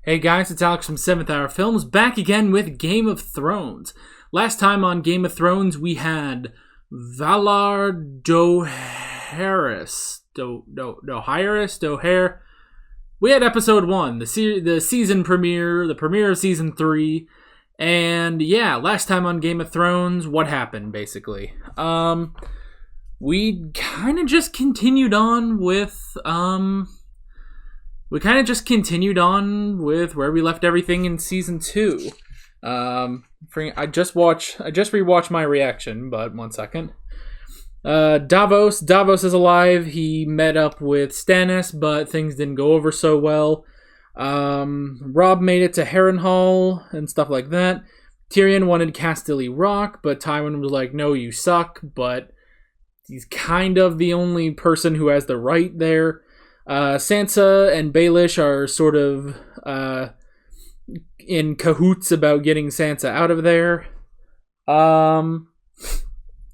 Hey guys, it's Alex from 7th Hour Films, back again with Game of Thrones. Last time on Game of Thrones, we had Valar Dohaeris. Dohaeris? We had episode 1, the season premiere, the premiere of season 3. And yeah, last time on Game of Thrones, what happened, basically? We kind of just continued on with, where we left everything in season 2. I just rewatched my reaction, but one second. Davos is alive. He met up with Stannis, but things didn't go over so well. Robb made it to Harrenhal and stuff like that. Tyrion wanted Casterly Rock, but Tywin was like, no, you suck, but he's kind of the only person who has the right there. Sansa and Baelish are sort of in cahoots about getting Sansa out of there.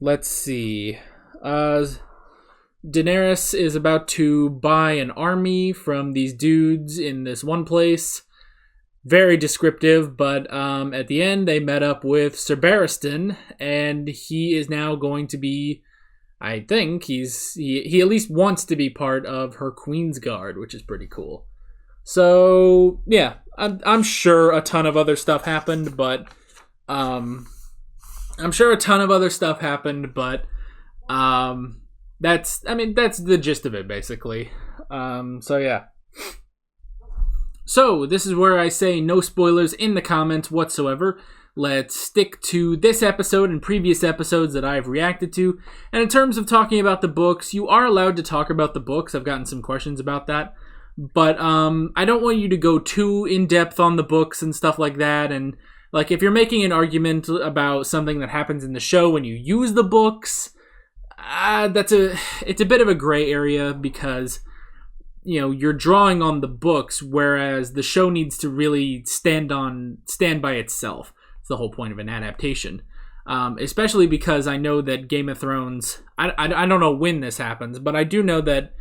Let's see. Daenerys is about to buy an army from these dudes in this one place. Very descriptive, but at the end they met up with Ser Barristan, and he is now going to be, I think he at least wants to be part of her Queen's Guard, which is pretty cool. So yeah, I'm sure a ton of other stuff happened, but that's the gist of it, basically. So yeah. So this is where I say no spoilers in the comments whatsoever. Let's stick to this episode and previous episodes that I've reacted to. And in terms of talking about the books, you are allowed to talk about the books. I've gotten some questions about that. But I don't want you to go too in-depth on the books and stuff like that. And like, if you're making an argument about something that happens in the show when you use the books, it's a bit of a gray area because, you know, you're drawing on the books, whereas the show needs to really stand by itself. It's the whole point of an adaptation. Especially because I know that Game of Thrones, I don't know when this happens, but I do know that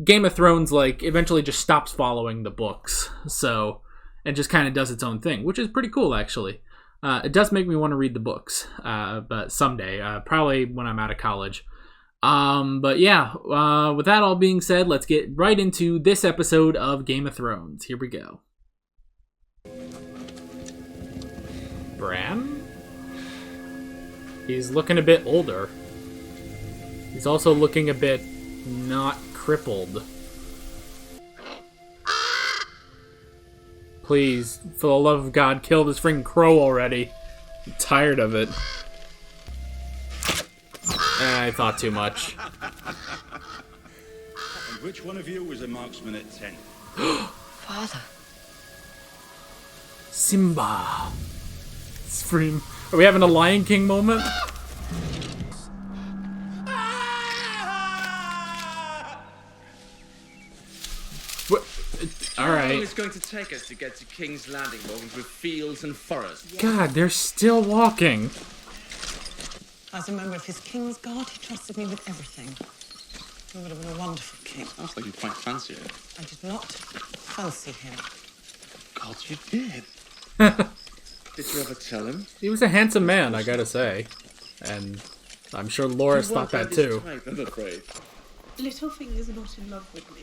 Game of Thrones, like, eventually just stops following the books. So, and just kind of does its own thing, which is pretty cool, actually. It does make me want to read the books, but someday, probably when I'm out of college. But yeah, with that all being said, let's get right into this episode of Game of Thrones. Here we go. Bran? He's looking a bit older. He's also looking a bit not crippled. Please, for the love of God, kill this freaking crow already. I'm tired of it. I thought too much. And which one of you was a marksman at 10? Father. Simba. Scream. Are we having a Lion King moment? What? All right. How long is it going to take us to get to King's Landing, walking through fields and forests? God, they're still walking. As a member of his King's Guard, he trusted me with everything. He would have been a wonderful king. Sounds like you quite fancy it. I did not fancy him. God, you did. Did you ever tell him? He was a handsome man, I gotta say. And I'm sure Loras thought that too. Type, I'm afraid. Littlefinger's not in love with me.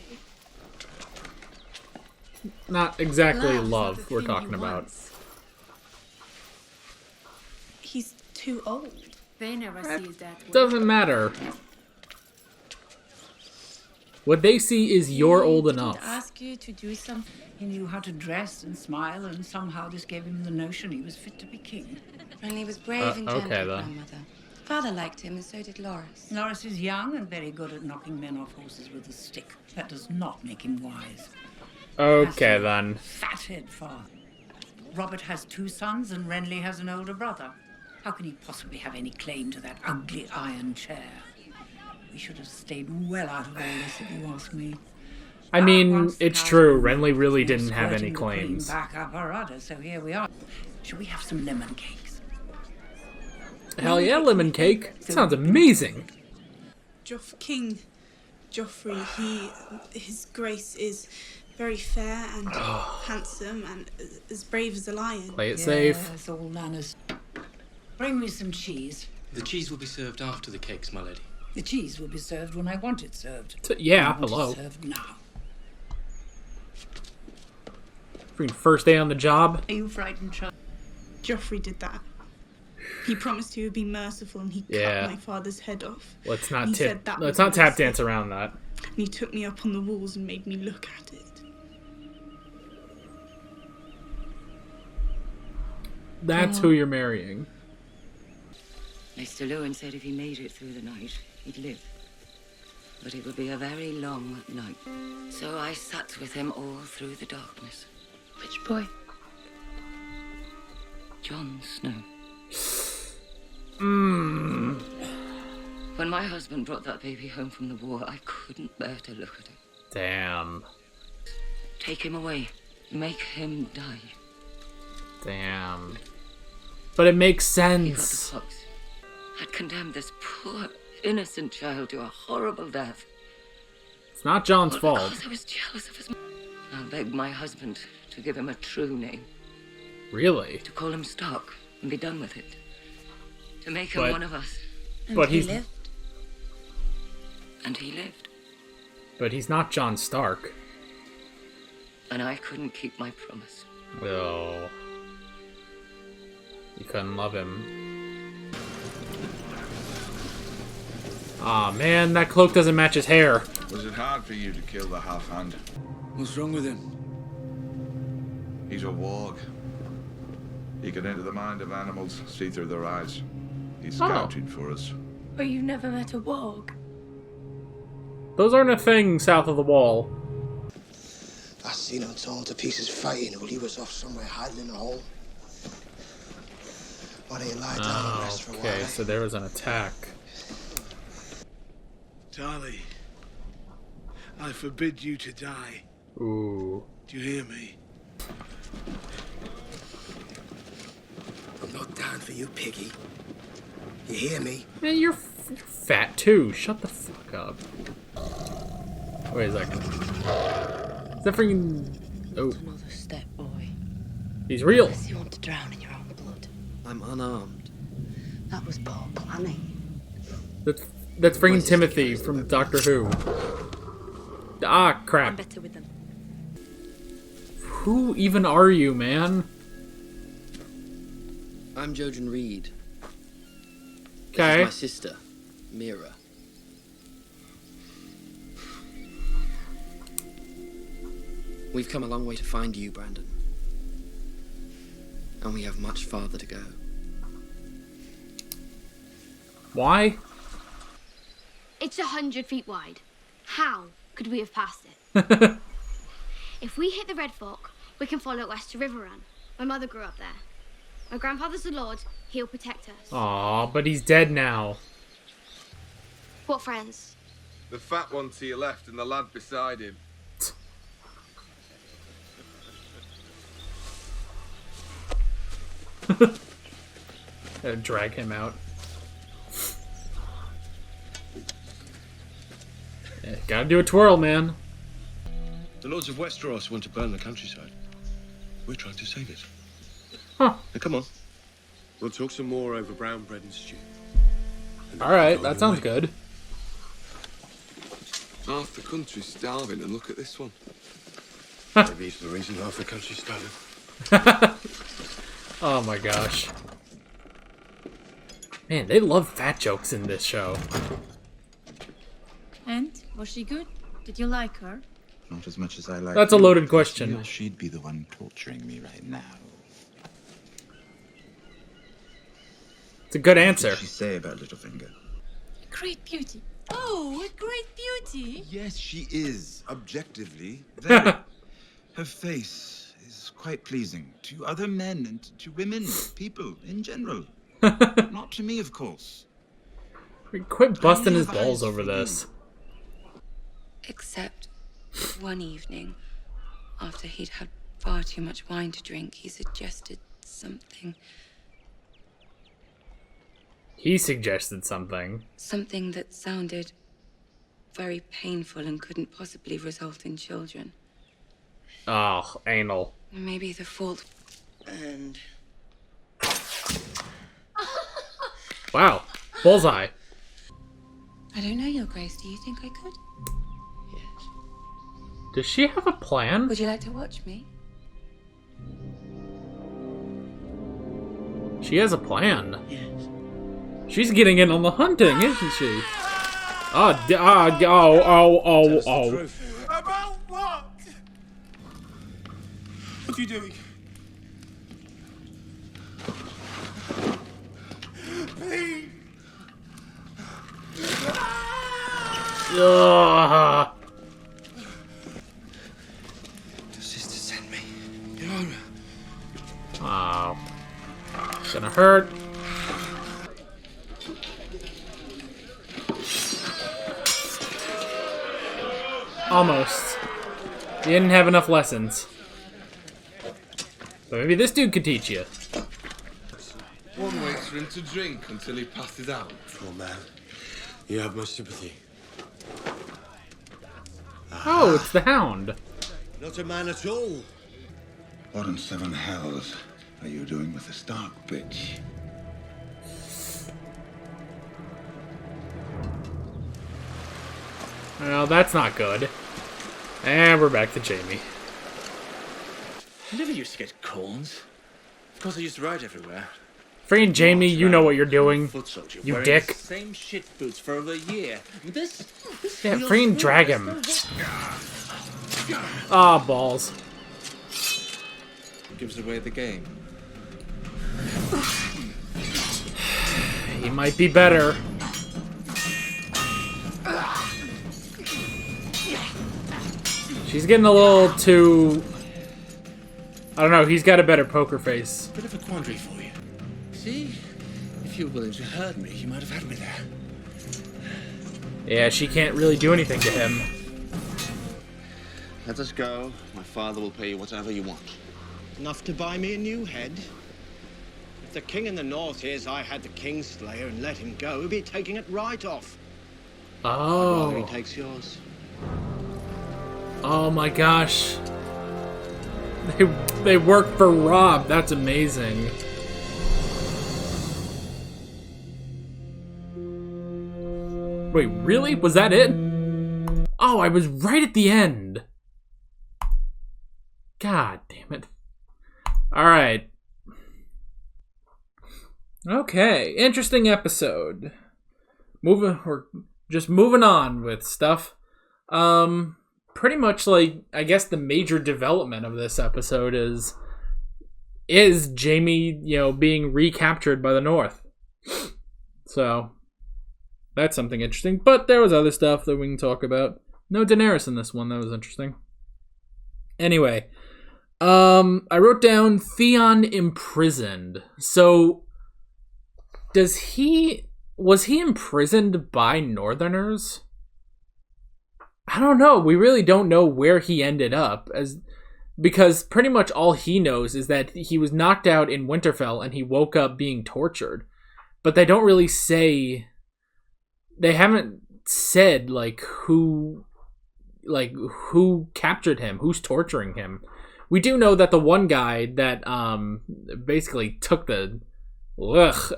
Not exactly Love's love not the we're thing talking he about. wants. He's too old. They never see it that way. Doesn't matter. What they see is you're old enough. Ask you to do something. He knew how to dress and smile, and somehow this gave him the notion he was fit to be king. Renly was brave and gentle, okay, then. Grandmother. Father liked him, and so did Loras. Loras is young and very good at knocking men off horses with a stick. That does not make him wise. Okay, then. Fathead father. Robert has 2 sons, and Renly has an older brother. How can he possibly have any claim to that ugly iron chair? We should have stayed well out of all this, if you ask me. I mean, Once the it's cows true. were Renly really milked, didn't have any squirting the cream claims. Back up our udder, so here we are. Shall we have some lemon cakes? Hell yeah, lemon cake. Sounds amazing. King Joffrey, his grace is Very fair and handsome and as brave as a lion. Play it safe. Yes, all manners. Bring me some cheese. The cheese will be served after the cakes, my lady. The cheese will be served when I want it served. Yeah, I want hello. it served now. Freaking first day on the job. Are you frightened, child? Joffrey did that. He promised he would be merciful and he cut my father's head off. Let's And not he tip. said that Let's was not tap mercy. dance around that. And he took me up on the walls and made me look at it. That's who you're marrying. Mr. Lewin said if he made it through the night, he'd live. But it would be a very long night. So I sat with him all through the darkness. Which boy? Jon Snow. Mmm. When my husband brought that baby home from the war, I couldn't bear to look at him. Damn. Take him away. Make him die. Damn. But it makes He got the sense. pox. Had condemned this poor, innocent child to a horrible death. It's not John's All fault. because I was jealous of his... I begged my husband to give him a true name. Really? To call him Stark and be done with it. To make him But- one of us. But he's And he lived. but he's not Jon Stark. And I couldn't keep my promise. Oh. You couldn't love him. Aw, man, that cloak doesn't match his hair. Was it hard for you to kill the half-hand? What's wrong with him? He's a warg. He can enter the mind of animals, see through their eyes. He's scouted for us. But you've never met a warg. Those aren't a thing south of the wall. I seen him torn to pieces fighting while he was off somewhere hiding in a hole. Why don't you lie down and rest for a while? Okay, so there was an attack. Tali, I forbid you to die. Ooh. Do you hear me? I'm not down for you, piggy. You hear me? Man, you're fat too. Shut the fuck up. Wait a second. Is that freaking... Oh. Another step, boy. He's real. Unless you want to drown in your own blood. I'm unarmed. That was poor planning. That's freaking Timothy from Doctor Who. Ah, crap. Better with them. Who even are you, man? I'm Jojen Reed. Okay. My sister, Meera. We've come a long way to find you, Brandon. And we have much farther to go. Why? It's 100 feet wide. How could we have passed it? If we hit the Red Fork, we can follow it west to Riverrun. My mother grew up there. My grandfather's the Lord. He'll protect us. Aw, but he's dead now. What friends? The fat one to your left and the lad beside him. Drag him out. Yeah, gotta do a twirl, man. The Lords of Westeros want to burn the countryside. We're trying to save it. Huh. Now, come on. We'll talk some more over brown bread and stew. Alright, that sounds good. Half the country's starving, and look at this one. Maybe it's the reason half the country's starving. Oh my gosh. Man, they love fat jokes in this show. And? Was she good? Did you like her? Not as much as I like. That's a you, loaded because question. She'd be the one torturing me right now. It's a good What answer. did she say about Littlefinger? Great beauty. Oh, a great beauty. Yes, she is. Objectively, very. Her face is quite pleasing to other men and to women, people in general. Not to me, of course. Quit busting his have balls eyes over for you. this. Except one evening, after he'd had far too much wine to drink, he suggested something. He suggested something. Something that sounded very painful and couldn't possibly result in children. Oh, anal. Maybe the fault. And Wow. Bullseye. I don't know, Your Grace. Do you think I could? yes. Does she have a plan? Would you like to watch me? She has a plan. Yes. She's getting in on the hunting, isn't she? Oh. About what? What are you doing? Please. Ugh. Your sister sent me. Yara. Oh. It's gonna hurt. Almost. You didn't have enough lessons. But maybe this dude could teach you. One waits for him to drink until he passes out. Oh, man. You have my sympathy. Oh, it's the Hound. Not a man at all. What in seven hells are you doing with the Stark bitch? Well, that's not good. And we're back to Jaime. I never used to get corns. Of course, I used to ride everywhere. Freaking Jaime, you know what you're doing. Foot soldier, You wearing dick. the same shit boots for over a year. This Yeah, feels freaking good. drag him. Ah, balls. Gives away the game. He might be better. She's getting a little too... I don't know, he's got a better poker face. Bit of a quandary for you. See? If you were willing to hurt me, you might have had me there. Yeah, she can't really do anything to him. Let us go. My father will pay you whatever you want. Enough to buy me a new head. If the king in the north hears I had the Kingslayer and let him go, he'll be taking it right off. I'd rather he Oh. takes yours. Oh my gosh. They work for Rob. That's amazing. Wait, really? Was that it? Oh, I was right at the end. God damn it. Alright. Okay, interesting episode. We're moving on with stuff. Pretty much like, I guess the major development of this episode is Jaime, being recaptured by the North. So, that's something interesting. But there was other stuff that we can talk about. No Daenerys in this one. That was interesting. Anyway, I wrote down Theon imprisoned. So, was he imprisoned by Northerners? I don't know. We really don't know where he ended up, because pretty much all he knows is that he was knocked out in Winterfell and he woke up being tortured. But they don't really say. They haven't said who captured him, who's torturing him. We do know that the one guy that basically took the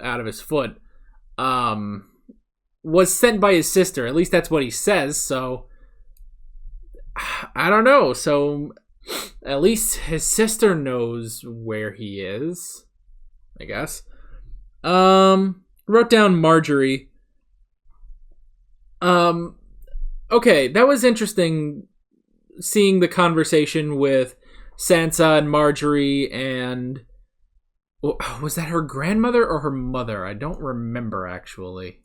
out of his foot was sent by his sister. At least that's what he says. So I don't know. So at least his sister knows where he is, I guess. Wrote down Margaery. Okay, that was interesting seeing the conversation with Sansa and Margaery and... Was that her grandmother or her mother? I don't remember, actually.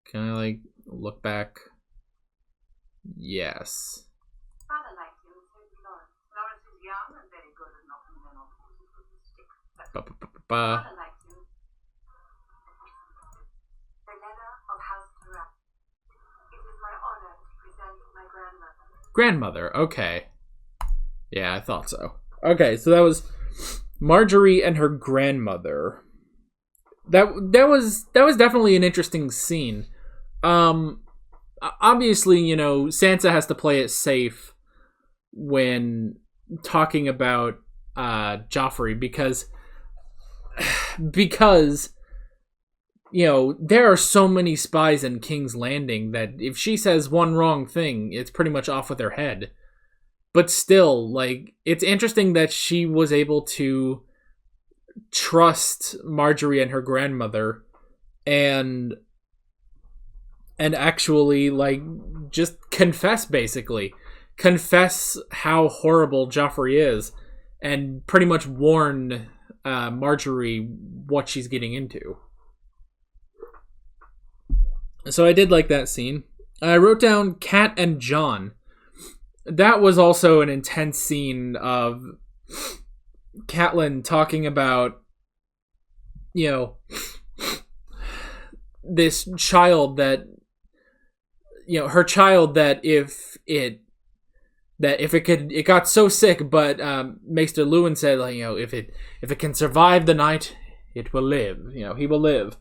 Can I, look back? Yes. Father liked you, and so did Lawrence. Lawrence is young and very good at knocking men off horses with a stick. Father liked you. The letter of House Tarak. It is my honor to present my grandmother. Grandmother, okay. Yeah, I thought so. Okay, so that was Margaery and her grandmother. That was definitely an interesting scene. Obviously, Sansa has to play it safe when talking about Joffrey because there are so many spies in King's Landing that if she says one wrong thing, it's pretty much off with her head. But still, it's interesting that she was able to trust Margaery and her grandmother and actually, just confess, basically. Confess how horrible Joffrey is and pretty much warn Margaery what she's getting into. So I did like that scene. I wrote down Cat and Jon. That was also an intense scene of Catelyn talking about, this child that, her child that if it got so sick, but Maester Luwin said, if it can survive the night, it will live. He will live.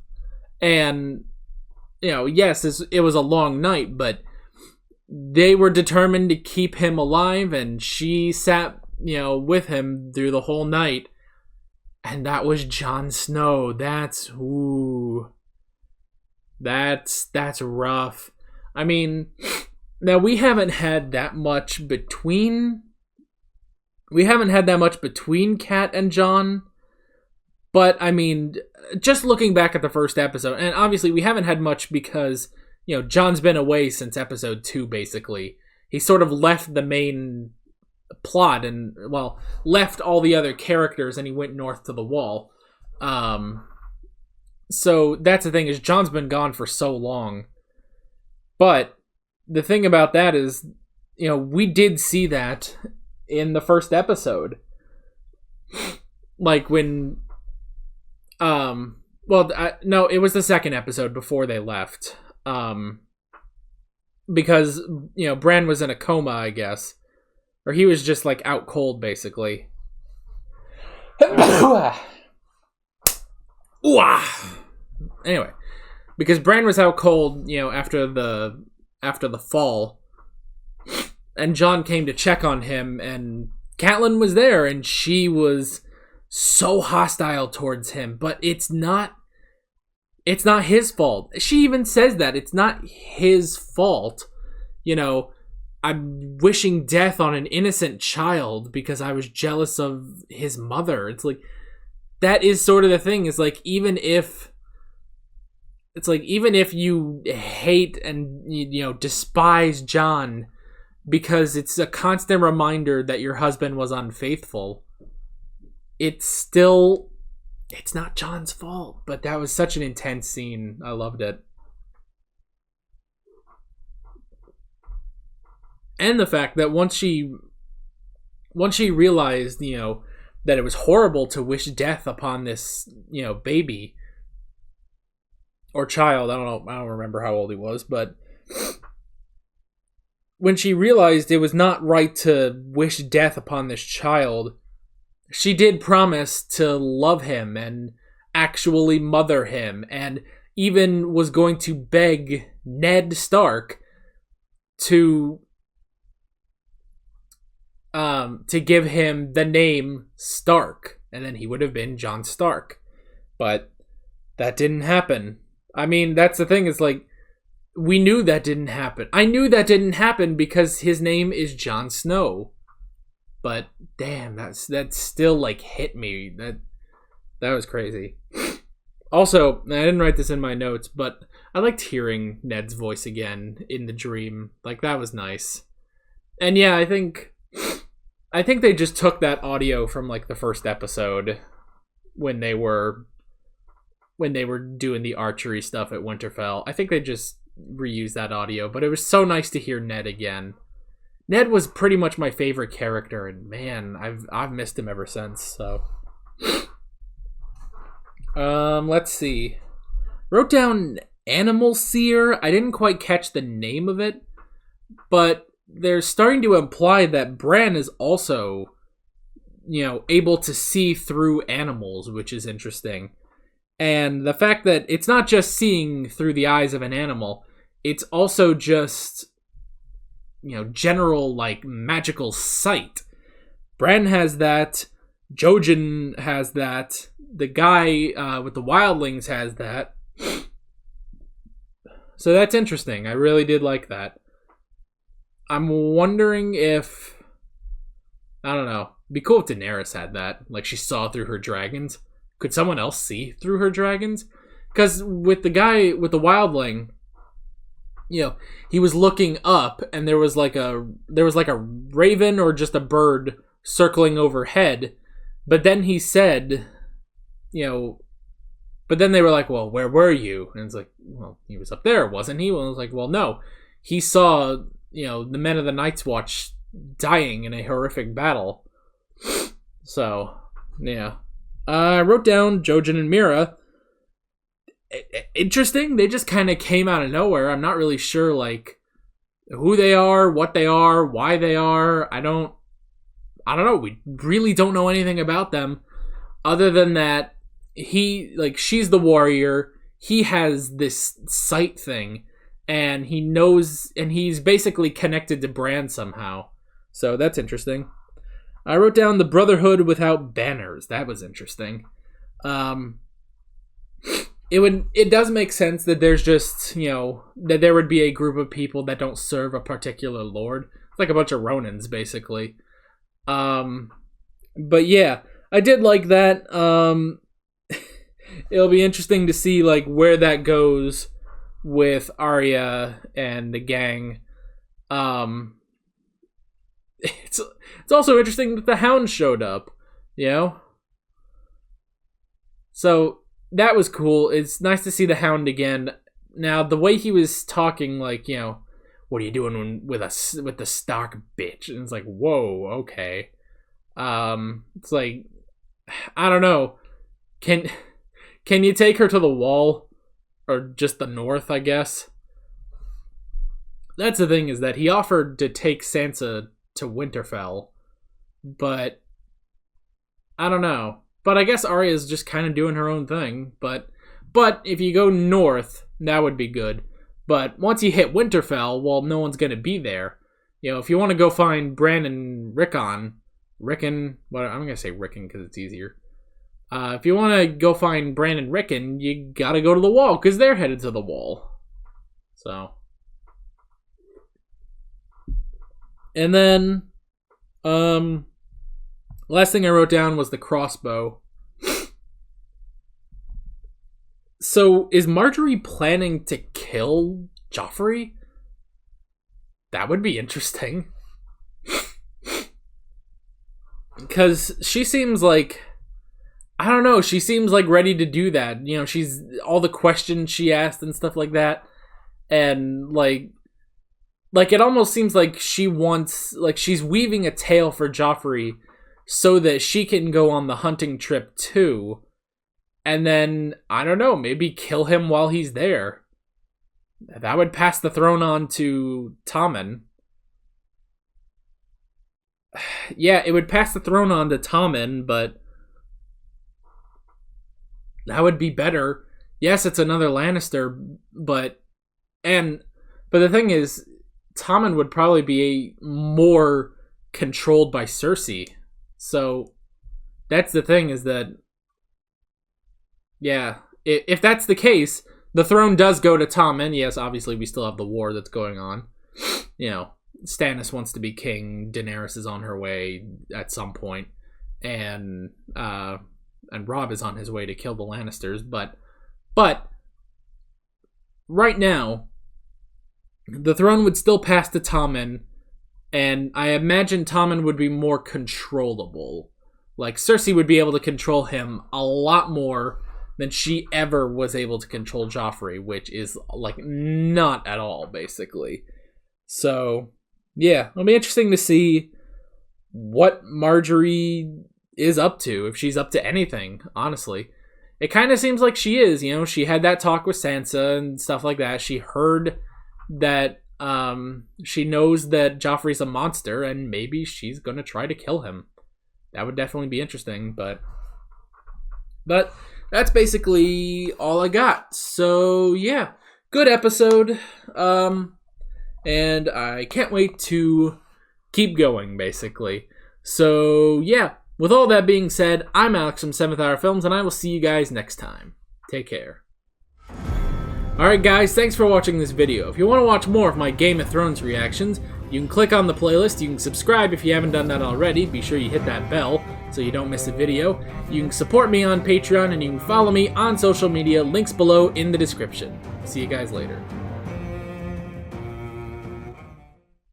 And yes, it was a long night, but they were determined to keep him alive, and she sat, with him through the whole night. And that was Jon Snow. That's rough. I mean, now we haven't had that much between Cat and Jon, but I mean, just looking back at the first episode, and obviously we haven't had much because, Jon's been away since episode 2, basically. He sort of left the main plot and, left all the other characters and he went north to the Wall. So that's the thing, is Jon's been gone for so long. But the thing about that is, we did see that in the first episode. When... no, it was the second episode before they left. Because, Bran was in a coma, I guess. Or he was just, out cold, basically. Anyway. Because Bran was out cold, after the fall. And Jon came to check on him, and Catelyn was there, and she was so hostile towards him. But it's not his fault. She even says that. It's not his fault. I'm wishing death on an innocent child because I was jealous of his mother. It's that is sort of the thing. It's even if you hate and, despise Jon because it's a constant reminder that your husband was unfaithful, it's not Jon's fault. But that was such an intense scene. I loved it. And the fact that once she realized, that it was horrible to wish death upon this, baby or child, I don't remember how old he was, but when she realized it was not right to wish death upon this child, she did promise to love him and actually mother him, and even was going to beg Ned Stark to give him the name Stark, and then he would have been Jon Stark. But that didn't happen. I mean, that's the thing, is we knew that didn't happen. I knew that didn't happen because his name is Jon Snow. But damn, that still hit me. That was crazy. Also, I didn't write this in my notes, but I liked hearing Ned's voice again in the dream. That was nice. And yeah, I think they just took that audio from the first episode when they were doing the archery stuff at Winterfell. I think they just reused that audio, but it was so nice to hear Ned again. Ned was pretty much my favorite character, and man, I've missed him ever since. So, let's see. Wrote down Animal Seer. I didn't quite catch the name of it, but they're starting to imply that Bran is also, able to see through animals, which is interesting. And the fact that it's not just seeing through the eyes of an animal, it's also just, general, magical sight. Bran has that. Jojen has that. The guy with the wildlings has that. So that's interesting. I really did like that. I'm wondering if... I don't know. It'd be cool if Daenerys had that. Like, she saw through her dragons. Could someone else see through her dragons? Because with the guy, with the wildling, you know, he was looking up, and there was like a raven or just a bird circling overhead. But then he said, you know... But then they were like, well, where were you? And it's like, well, he was up there, wasn't he? Well, I was like, well, no. He saw, you know, the men of the Night's Watch dying in a horrific battle. So, yeah. I wrote down Jojen and Meera. Interesting. They just kind of came out of nowhere. I'm not really sure, like, who they are, what they are, why they are. I don't know. We really don't know anything about them. Other than that, she's the warrior. He has this sight thing, and he knows, and he's basically connected to Bran somehow. So that's interesting. I wrote down the Brotherhood without banners. That was interesting. It does make sense that there's just, you know, that there would be a group of people that don't serve a particular lord. It's like a bunch of Ronins, basically. But yeah, I did like that. It'll be interesting to see, like, where that goes with Arya and the gang. It's also interesting that the Hound showed up, you know? So, that was cool. It's nice to see the Hound again. Now, the way he was talking, like, you know, what are you doing with the Stark bitch? And it's like, whoa, okay. It's like, I don't know. Can you take her to the Wall? Or just the North, I guess? That's the thing, is that he offered to take Sansa to Winterfell. But I don't know. But I guess Arya's just kind of doing her own thing. But if you go north, that would be good. But once you hit Winterfell, well, no one's going to be there. You know, if you want to go find Bran and Rickon, I'm going to say Rickon because it's easier. If you want to go find Bran and Rickon, you got to go to the Wall because they're headed to the Wall. So. And then, last thing I wrote down was the crossbow. So, is Margaery planning to kill Joffrey? That would be interesting. Because she seems like... I don't know, she seems like ready to do that. You know, she's... all the questions she asked and stuff like that. And, like, it almost seems like she wants... like, she's weaving a tale for Joffrey so that she can go on the hunting trip too. And then, I don't know, maybe kill him while he's there. That would pass the throne on to Tommen. Yeah, it would pass the throne on to Tommen, but that would be better. Yes, it's another Lannister, but the thing is, Tommen would probably be more controlled by Cersei. So that's the thing, is that, yeah, if that's the case, the throne does go to Tommen. Yes, obviously we still have the war that's going on. You know, Stannis wants to be king. Daenerys is on her way at some point, and Robb is on his way to kill the Lannisters. But right now, the throne would still pass to Tommen, and I imagine Tommen would be more controllable. Like, Cersei would be able to control him a lot more than she ever was able to control Joffrey, which is, like, not at all, basically. So, yeah, it'll be interesting to see what Margaery is up to, if she's up to anything, honestly. It kind of seems like she is, you know, she had that talk with Sansa and stuff like that. She heard that, she knows that Joffrey's a monster, and maybe she's gonna try to kill him. That would definitely be interesting, but that's basically all I got. So, yeah, good episode, and I can't wait to keep going, basically. So, yeah. With all that being said, I'm Alex from 7th Hour Films, and I will see you guys next time. Take care. Alright guys, thanks for watching this video. If you want to watch more of my Game of Thrones reactions, you can click on the playlist, you can subscribe if you haven't done that already, be sure you hit that bell so you don't miss a video. You can support me on Patreon, and you can follow me on social media, links below in the description. See you guys later.